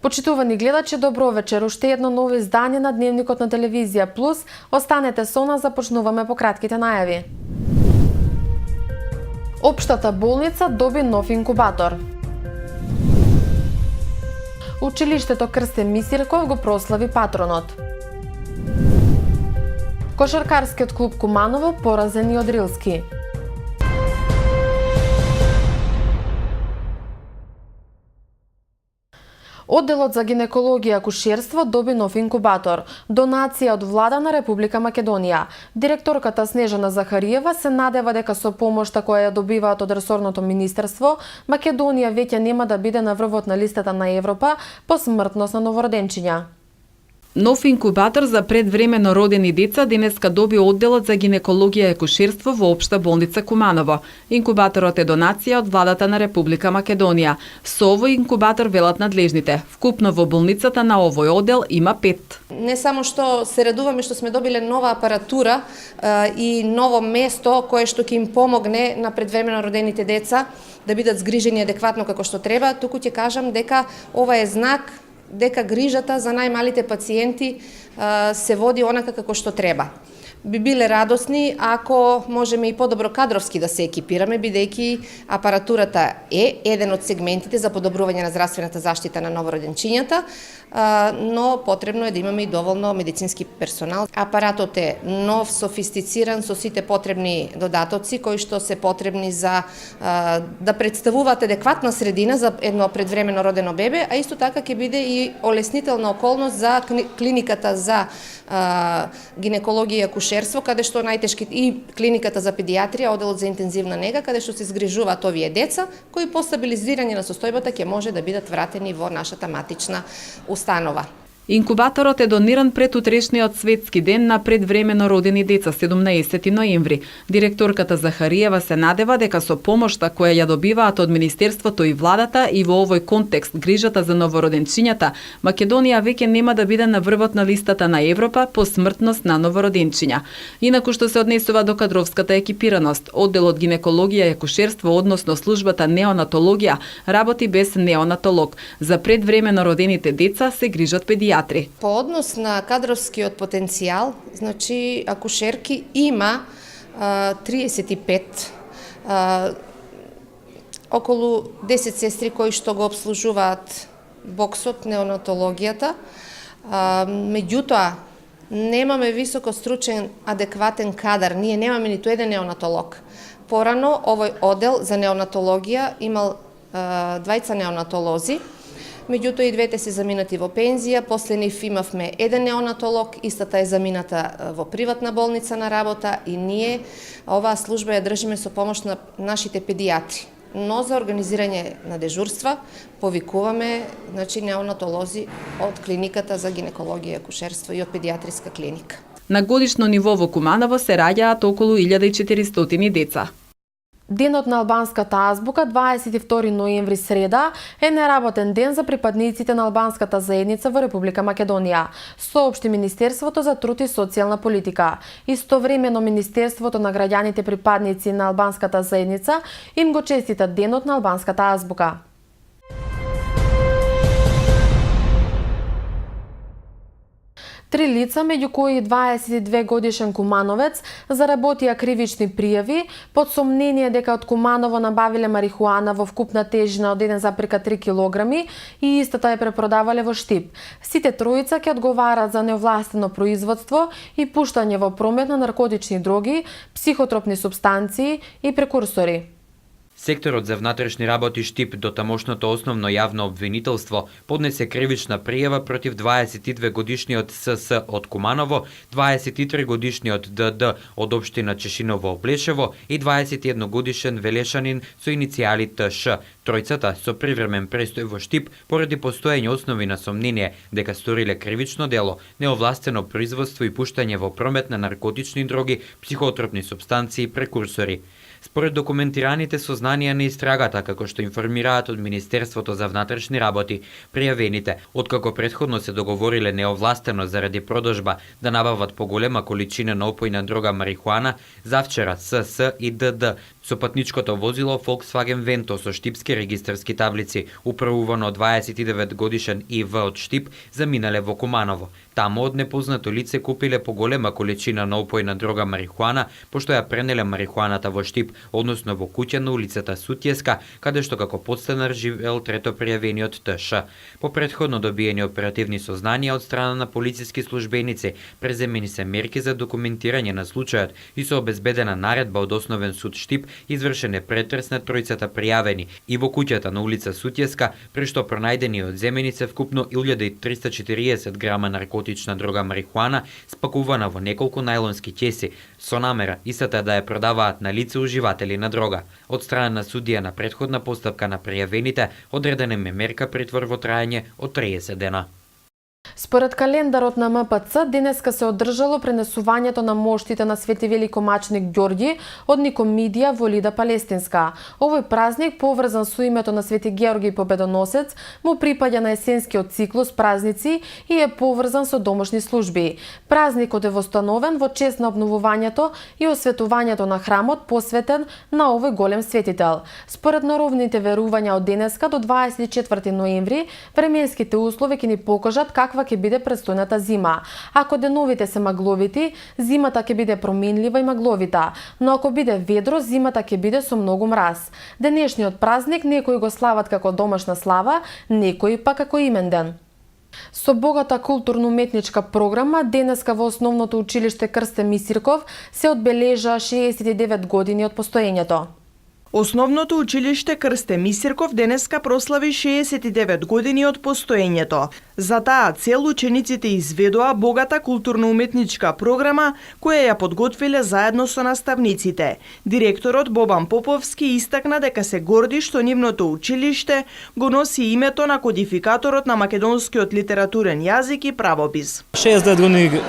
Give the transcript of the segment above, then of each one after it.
Почитувани гледачи, добро вечер. Уште едно ново издание на Дневникот на Телевизија Плюс. Останете со нас, започнуваме по кратките најави. Општата болница доби нов инкубатор. Училиштето Крстен Мисирков го прослави патронот. Кошаркарскиот клуб Куманово поразен и од Рилски. Одделот за гинекологија и акушерство доби нов инкубатор, донација од влада на Република Македонија. Директорката Снежана Захариева се надева дека со помошта која ја добиваат од ресорното министерство, Македонија веќе нема да биде на врвот на листата на Европа по смртност на новороденчиња. Нов инкубатор за предвремено родени деца денеска доби одделот за гинекологија и акушерство во Општа болница Куманово. Инкубаторот е донација од владата на Република Македонија. Со овој инкубатор велат надлежните. Вкупно во болницата на овој оддел има 5. Не само што се радуваме што сме добиле нова апаратура и ново место кое што ќе им помогне на предвремено родените деца да бидат згрижени адекватно како што треба, туку ќе кажам дека ова е знак дека грижата за најмалите пациенти се води онака како што треба. Би биле радосни ако можеме и подобро кадровски да се екипираме, бидејќи апаратурата е еден од сегментите за подобрување на здравствената заштита на новороденчињата, но потребно е да имаме и доволно медицински персонал. Апаратот е нов, софистициран, со сите потребни додатоци кои што се потребни за да представуваат адекватна средина за едно предвремено родено бебе, а исто така ќе биде и олеснителна околност за клиниката за гинекологија и акушерство, каде што најтешки и клиниката за педиатрија, одделот за интензивна нега, каде што се згрижуваат овие деца, кои по стабилизирање на состојбата ќе може да бидат вратени во нашата матична установа. Инкубаторот е дониран пред утрешниот светски ден на предвремено родени деца 17 ноември. Директорката Захариева се надева дека со помошта која ја добиваат од Министерството и владата и во овој контекст грижата за новороденчињата, Македонија веќе нема да биде на врвот на листата на Европа по смртност на новороденчиња. Инаку што се однесува до кадровската екипираност, одделот гинекологија и акушерство, односно службата неонатологија, работи без неонатолог. За предвремено родените деца се грижат педиатри. По однос на кадровскиот потенцијал, значи акушерки има 35, околу 10 сестри кои што го обслужуваат боксот, неонатологијата. Меѓутоа, немаме високо стручен, адекватен кадар. Ние немаме ниту еден неонатолог. Порано овој оддел за неонатологија имал 2 неонатолози, меѓутоа и двете се заминати во пензија, после нив имавме еден неонатолог, истата е замината во приватна болница на работа и ние оваа служба ја држиме со помош на нашите педиатри. Но за организирање на дежурства повикуваме неонатолози од клиниката за гинекологија и акушерство и од педиатриска клиника. На годишно ниво во Куманово се раѓаат околу 1400 деца. Денот на албанската азбука, 22 ноември среда, е неработен ден за припадниците на албанската заедница во Република Македонија, соопшти Министерството за труд и социјална политика. Истовремено Министерството на граѓаните припадници на албанската заедница им го честита денот на албанската азбука. Три лица, меѓу кои 22 годишен кумановец, заработија кривични пријави под сомнение дека од Куманово набавиле марихуана во вкупна тежина од 1,3 килограми и истата ја препродавале во Штип. Сите тројца ќе одговарат за неовластено производство и пуштање во промет на наркотични дроги, психотропни супстанции и прекурсори. Секторот за внатрешни работи Штип до тамошното основно јавно обвинителство поднесе кривична пријава против 22 годишниот СС од Куманово, 23 годишниот ДД од општина Чешиново Облешево и 21 годишен велешанин со иницијали ТШ. Тројцата со привремен престој во Штип поради постоење основи на сомнение дека сториле кривично дело, неовластено производство и пуштање во промет на наркотични дроги, психотропни супстанции и прекурсори. Според документираните сознанија на истрагата, како што информираат од Министерството за внатрешни работи, пријавените, откако претходно се договориле неовластено заради продажба да набават поголема количина на опојна дрога марихуана, завчера СС и ДД Со патничкото возило Volkswagen Vento со штипски регистарски таблици, управувано од 29 годишен ИВ од Штип, заминале во Куманово. Таму од непознато лице купиле поголема количина на опојна дрога марихуана, пошто ја пренеле марихуаната во Штип, односно во куќа на улицата Сутјеска, каде што како подстанар живеел трето пријавениот ТШ. По претходно добиени оперативни сознанија од страна на полициски службеници, преземени се мерки за документирање на случајот и со обезбедена наредба од Основен суд Штип извршен е претрес на тројцата пријавени и во куќата на улица Сутјеска, при што пронајдени од земени се вкупно 1340 грама наркотична дрога марихуана, спакувана во неколку најлонски ќеси, со намера истата да ја продаваат на лица уживатели на дрога. Од страна на судија на претходна постапка на пријавените, одредена им е мерка притвор во трајање од 30 дена. Според календарот на МПЦ, денеска се одржало пренесувањето на моштите на Свети Великомачник Ѓорѓи од Никомидија во Лида Палестинска. Овој празник, поврзан со името на Свети Георги Победоносец, му припаѓа на есенскиот циклус празници и е поврзан со домашни служби. Празникот е востановен во чест на обновувањето и осветувањето на храмот посветен на овој голем светител. Според народните верувања од денеска до 24 ноември, временските услови ќе ни покажат каква ќе биде предстојната зима. Ако деновите се магловити, зимата ќе биде променлива и магловита, но ако биде ведро, зимата ќе биде со многу мраз. Денешниот празник некои го слават како домашна слава, некои па како именден. Со богата културно-уметничка програма, денеска во Основното училиште Крсте Мисирков се одбележа 69 години од постоењето. Основното училиште Крсте Мисирков денеска прослави 69 години од постоењето. За таа цел учениците изведоа богата културно-уметничка програма која ја подготвиле заедно со наставниците. Директорот Бобан Поповски истакна дека се горди што нивното училиште го носи името на кодификаторот на македонскиот литературен јазик и правопис. 69 години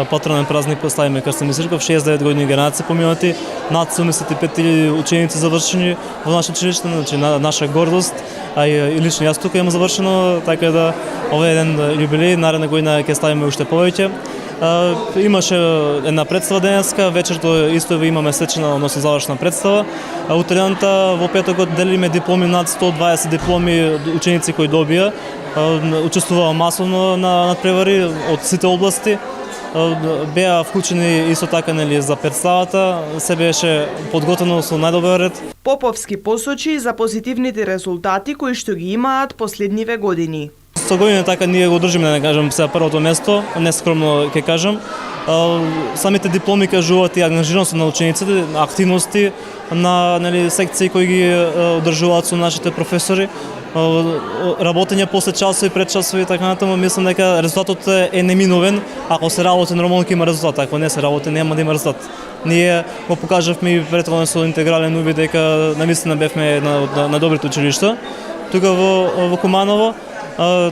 патронен празник поставиме Крсте Мисирков, 69 години генерации поминати, над 75.000 ученици завршени во наше училиште, значи наша гордост, а и лично јас тука имам завршено, така да овој еден јубилеј, наредна година ќе ставиме уште повеќе. Имаше една представа денеска, вечерто исто имаме сечена, односно завршна представа. Утредната во петокот делиме дипломи, над 120 дипломи ученици кои добија. Учествуваа масовно на надпревари од сите области. Беа вклучени исто така за представата, се беше подготвено со најдобар ред. Поповски посочи за позитивните резултати кои што ги имаат последниве години. Со години така ние го држиме, да кажам, сега првото место, нескромно ќе кажам. Самите дипломи кажуваат и ангажираност на учениците, активности на секции кои ги одржуваат со нашите професори, работење после часови, пред часови и така натаму. Мислам дека резултатот е неминовен. Ако се работи нормално ќе има резултат, ако не се работи нема да има резултат. Ние го покажавме и претходно со интегрален увид дека навистина бевме на добрите училишта тука во Куманово.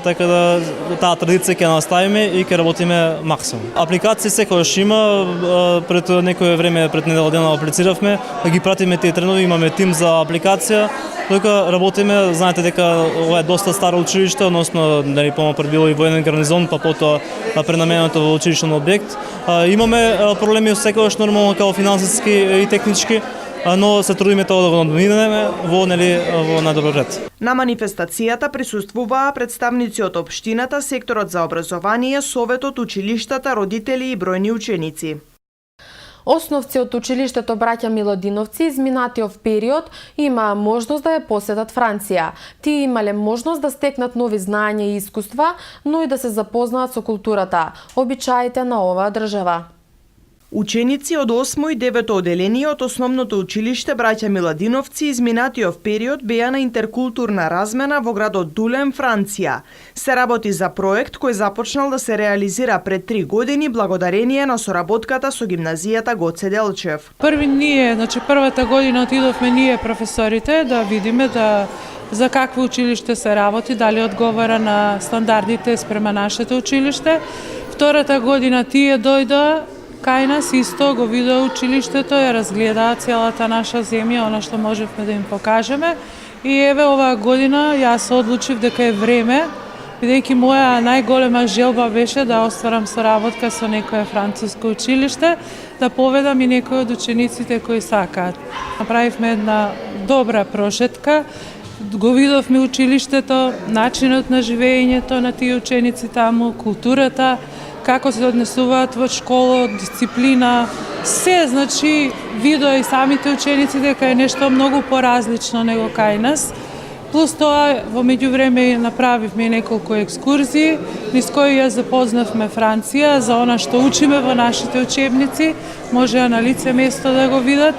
Така да таа традиција ќе наставиме и ќе работиме максимум. Апликации секогаш има, пред некое време, пред недела дена аплициравме, да ги пратиме тие тренови, имаме тим за апликација, тука работиме, знаете дека ова е доста старо училиште, односно помалку било и военен гарнизон, па потоа пренаменето во училиштен објект. Имаме проблеми секогаш нормално како финансиски и технички, но се трудиме тоа да го надминеме во најдобар ред. На манифестацијата присуствуваа представници од општината, секторот за образование, советот, училиштата, родители и бројни ученици. Основци од училиштето браќа Милодиновци изминатиот период имаа можност да ја посетат Франција. Тие имале можност да стекнат нови знаења и искуства, но и да се запознаат со културата, обичаите на оваа држава. Ученици од 8 и 9 оделение од Основното училиште браќа Миладиновци изминатиот период беа на интеркултурна размена во градот Дулем, Франција. Се работи за проект кој започнал да се реализира пред 3 години благодарение на соработката со гимназијата Гоце Делчев. Првата година отидовме ние професорите да видиме за какво училиште се работи, дали одговара на стандардите спрема нашето училиште. Втората година тие дојдоа кај нас, исто го видоа училиштето, ја разгледаа целата наша земја, она што можевме да им покажеме. И еве оваа година јас се одлучив дека е време бидејќи моја најголема желба беше да остварам соработка со некое француско училиште, да поведам и некои од учениците кои сакаат. Направивме една добра прошетка, го видовме училиштето, начинот на живеењето на тие ученици таму, културата, како се однесуваат во школа, дисциплина, се, значи, видоа и самите ученици дека е нешто многу поразлично него кај нас. Плюс тоа, во меѓувреме направивме неколку екскурзии, низ кои ја запознавме Франција за она што учиме во нашите учебници, можеа на лице место да го видат.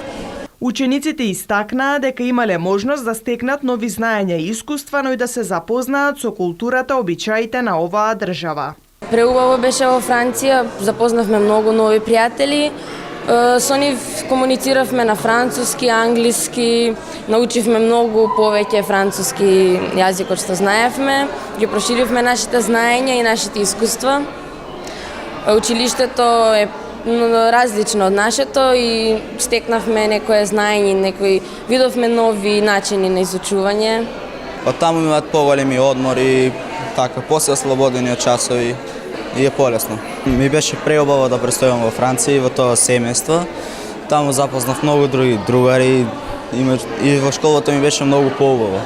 Учениците истакнаа дека имале можност да стекнат нови знаења и искуства, но и да се запознаат со културата, обичаите на оваа држава. Преубаво беше во Франција, запознавме многу нови пријатели. Со нив комунициравме на француски, англиски, научивме многу повеќе француски јазик од што знаевме, ги проширивме нашите знаења и нашите искуства. Училиштето е различно од нашето и стекнавме некое знаење, видовме нови начини на изучување. Од таму имаат поголеми одмори, така, после слободени часови и е полесно. Ми беше преубаво да престојам во Франција во тоа семејство. Таму запознав многу други другари и во школата ми беше многу поубаво.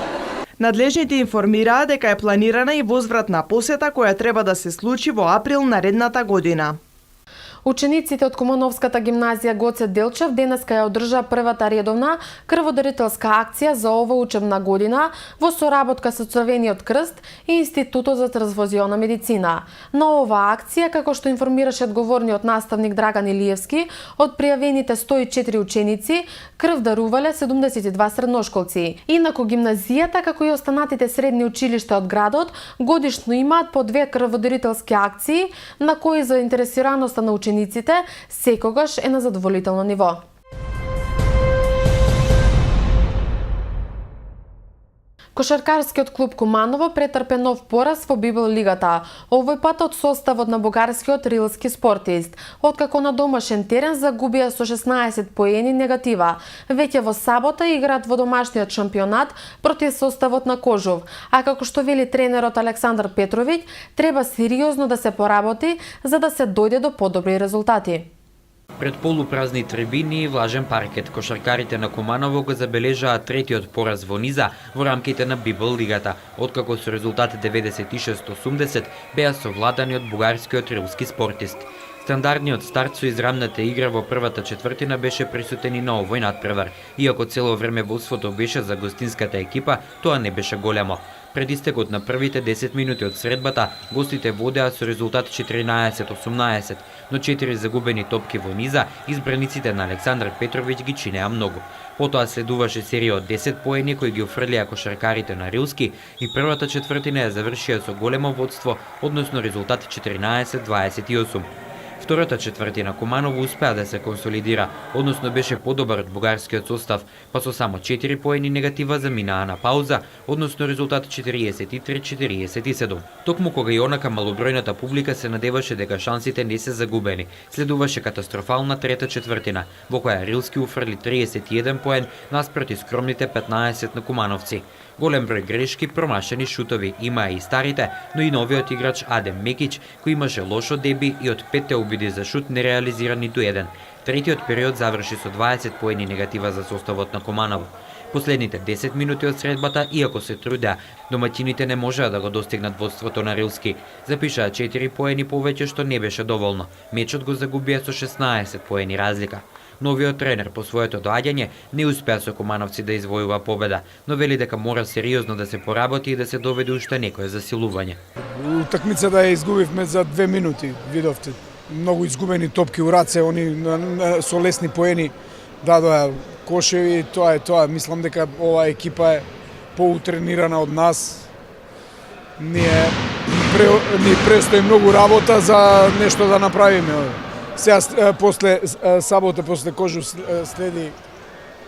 Надлежните информираа дека е планирана и возвратна посета која треба да се случи во април наредната година. Учениците од Кумановската гимназија Гоце Делчев денеска ја одржа првата редовна крводарителска акција за ова учебна година во соработка со Црвениот крст и Институтот за трансфузиона медицина. На оваа акција, како што информираше одговорниот наставник Драган Илиевски, од пријавените 104 ученици, крв дарувале 72 средношколци. Инаку гимназијата, како и останатите средни училишта од градот, годишно имаат по 2 крводарителски акции, на кои заинтересираноста на учениците секогаш е на задоволително ниво. Кошаркарскиот клуб Куманово претрпе нов пораз во Библ лигата, овој пат од составот на бугарскиот рилски спортист, откако на домашен терен загубија со 16 поени негатива. Веќе во сабота играат во домашниот шампионат против составот на Кожув, а како што вели тренерот Александар Петровиќ, треба сериозно да се поработи за да се дојде до подобри резултати. Пред полупразни трибини и влажен паркет, кошаркарите на Куманово го забележаат третиот пораз во низа во рамките на Библ лигата, откако со резултат 96-80 беа совладани од бугарскиот рилски спортист. Стандардниот старт со израмната игра во првата четвртина беше присутен и на овој надпревар, иако цело време водството беше за гостинската екипа, тоа не беше големо. Пред истекот на првите 10 минути од средбата, гостите водеа со резултат 14-18, но 4 загубени топки во низа, избраниците на Александар Петровиќ ги чинеа многу. Потоа следуваше серија од 10 поени кои ги офрлија кошаркарите на Рилски и првата четвртина ја завршија со големо водство, односно резултат 14-28. Втората четвртина Куманово успеа да се консолидира, односно беше подобар од бугарскиот состав, па со само 4 поени негатива заминаа на пауза, односно резултат 43-47. Токму кога и онака малобројната публика се надеваше дека шансите не се загубени, следуваше катастрофална трета четвртина, во која Рилски уфрли 31 поен наспроти скромните 15 на кумановци. Голем број грешки, промашени шутови имаа и старите, но и новиот играч Адем Мекиќ, кој имаше лошо деби и од 5 обиди за шут не реализира ниту еден. Третиот период заврши со 20 поени негатива за составот на Куманово. Последните 10 минути од средбата, иако се трудеа, домаќините не можеа да го достигнат водството на Рилски. Запишаа 4 поени повеќе, што не беше доволно. Мечот го загубија со 16 поени разлика. Новиот тренер по своето доаѓање не успеа со кумановци да извојува победа, но вели дека мора сериозно да се поработи и да се доведе уште некое засилување. Утакмицата ја изгубивме за 2 минути, видовте. Многу изгубени топки у раце, они со лесни поени дадоа кошеви, тоа е тоа. Мислам дека оваа екипа е поутренирана од нас. Ни престои многу работа за нешто да направиме. Сега после сабота, после Кожув следи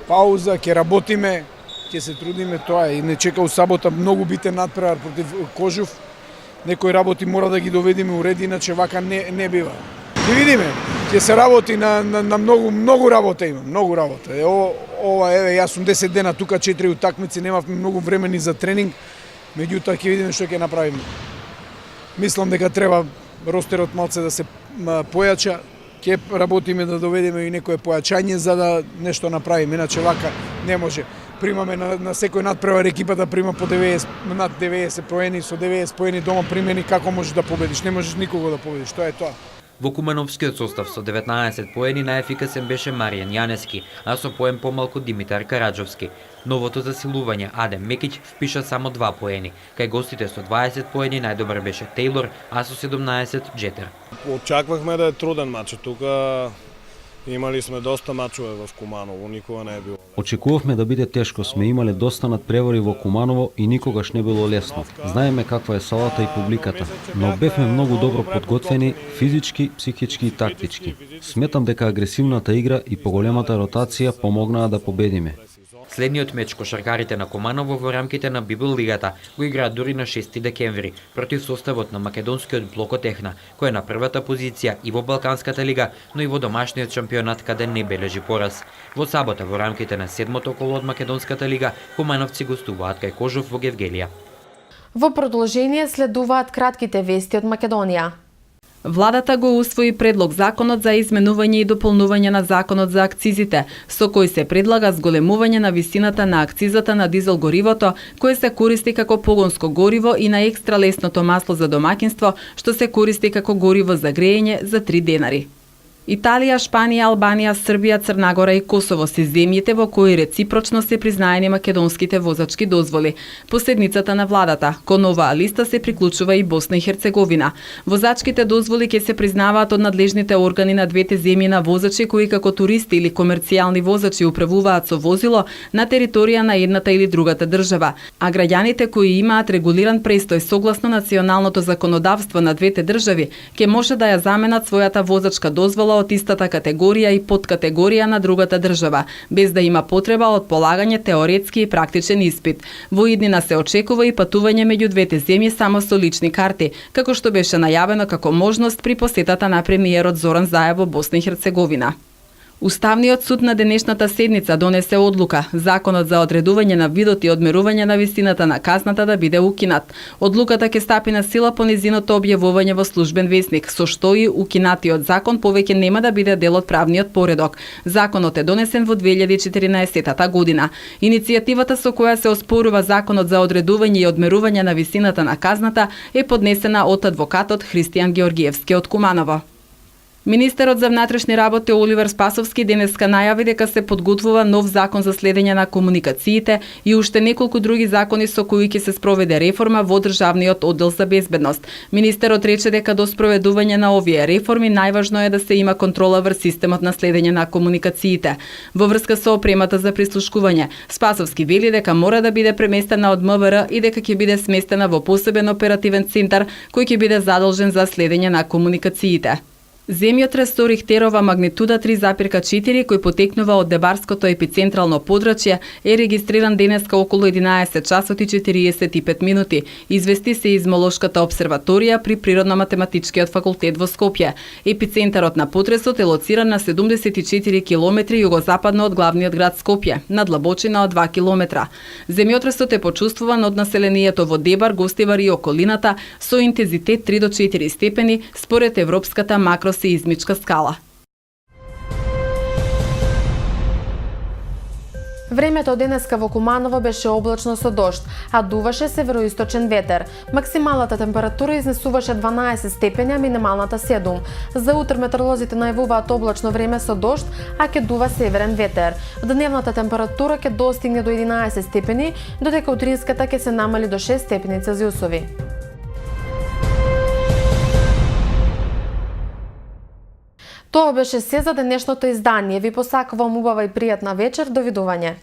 пауза, ќе работиме, ќе се трудиме, тоа е. И не чека у сабота многу битен надпревар против Кожув. Некои работи мора да ги доведеме у ред, иначе вака не бива. Ќе видиме, ќе се работи на многу работа има, многу работа. Ова еве, јас сум 10 дена тука, 4 утакмици, немавме многу време ни за тренинг, меѓутоа ќе видиме што ќе направиме. Мислам дека треба ростерот малце да се појача. Ќе работиме да доведеме и некое појачање за да нешто направиме, иначе вака не може. Примаме на секој надпревар екипата прима по 90 над 90 поени, со 90 поени дома примени, како можеш да победиш? Не можеш никого да победиш, тоа е тоа. Во кумановскиот состав со 19 поени најефикасен беше Маријан Јанески, а со поен помалку Димитар Караджовски. Новото засилување Адем Мекиќ впиша само 2 поени, кај гостите со 20 поени најдобар беше Тейлор, а со 17 Джетер. Очаквахме да е труден мач, тука имали сме доста мачове во Куманово, никога не е било. Очекувавме да биде тешко, сме имале доста надпревари во Куманово и никогаш не било лесно. Знаеме каква е салата и публиката, но бевме многу добро подготвени, физички, психички и тактички. Сметам дека агресивната игра и поголемата ротација помогнаа да победиме. Следниот меч кошаркарите на Куманово во рамките на Библ лигата го играат дури на 6 декември против составот на македонскиот Блокотехна, кој е на првата позиција и во Балканската лига, но и во домашниот шампионат каде не бележи пораз. Во сабота во рамките на 7-то коло од Македонската лига, кумановци гостуваат кај Кожов во Гевгелија. Во продолжение следуваат кратките вести од Македонија. Владата го усвои предлог законот за изменување и дополнување на законот за акцизите, со кој се предлага зголемување на висината на акцизата на дизел горивото, кое се користи како погонско гориво и на екстра лесното масло за домаќинство, што се користи како гориво за грејење за 3 денари. Италија, Шпанија, Албанија, Србија, Црнагора и Косово се земјите во кои реципрочно се признаени македонските возачки дозволи. По седницата на владата, кон оваа листа се приклучува и Босна и Херцеговина. Возачките дозволи ќе се признаваат од надлежните органи на двете земји на возачи кои како туристи или комерцијални возачи управуваат со возило на територија на едната или другата држава, а граѓаните кои имаат регулиран престој согласно националното законодавство на двете држави ќе може да ја заменат својата возачка дозвола од истата категорија и подкатегорија на другата држава, без да има потреба од полагање теоретски и практичен испит. Во иднина се очекува и патување меѓу двете земји само со лични карти, како што беше најавено како можност при посетата на премиерот Зоран Заев во Босна и Херцеговина. Уставниот суд на денешната седница донесе одлука законот за одредување на видот и одмерување на висината на казната да биде укинат. Одлуката ќе стапи на сила по незиното објавување во службен весник, со што и укинатиот закон повеќе нема да биде дел од правниот поредок. Законот е донесен во 2014 година. Иницијативата со која се оспорува законот за одредување и одмерување на висината на казната е поднесена од адвокатот Христијан Георгиевски од Куманово. Министерот за внатрешни работи Оливер Спасовски денеска најави дека се подготвува нов закон за следење на комуникациите и уште неколку други закони со кои ќе се спроведе реформа во Државниот оддел за безбедност. Министерот рече дека до спроведување на овие реформи најважно е да се има контрола врз системот на следење на комуникациите. Во врска со опремата за прислушкување, Спасовски вели дека мора да биде преместена од МВР и дека ќе биде сместена во посебен оперативен центар кој ќе биде задолжен за следење на комуникациите. Земјотрес со Рихтерова магнитуда 3,4 кој потекнува од Дебарското епицентрално подрачје е регистриран денеска околу 11 часот и 45 минути. Извести се измолошката обсерваторија при Природно-математичкиот факултет во Скопје. Епицентарот на потресот е лоциран на 74 километри југозападно од главниот град Скопје, на длабочина од 2 километра. Земјотресот е почувствуван од населението во Дебар, Гостивар и околината со интензитет 3 до 4 степени според европската макросеизмичка скала. Времето денеска во Куманово беше облачно со дожд, а дуваше североисточен ветер. Максималната температура изнесуваше 12 степени, а минималната 7. За утре метеоролозите најавуваат облачно време со дожд, а ќе дува северен ветер. Дневната температура ќе достигне до 11 степени, додека утринската ќе се намали до 6 степени Целзиусови. Тоа беше се за денешното издание. Ви посакувам убава и пријатна вечер. Довидување.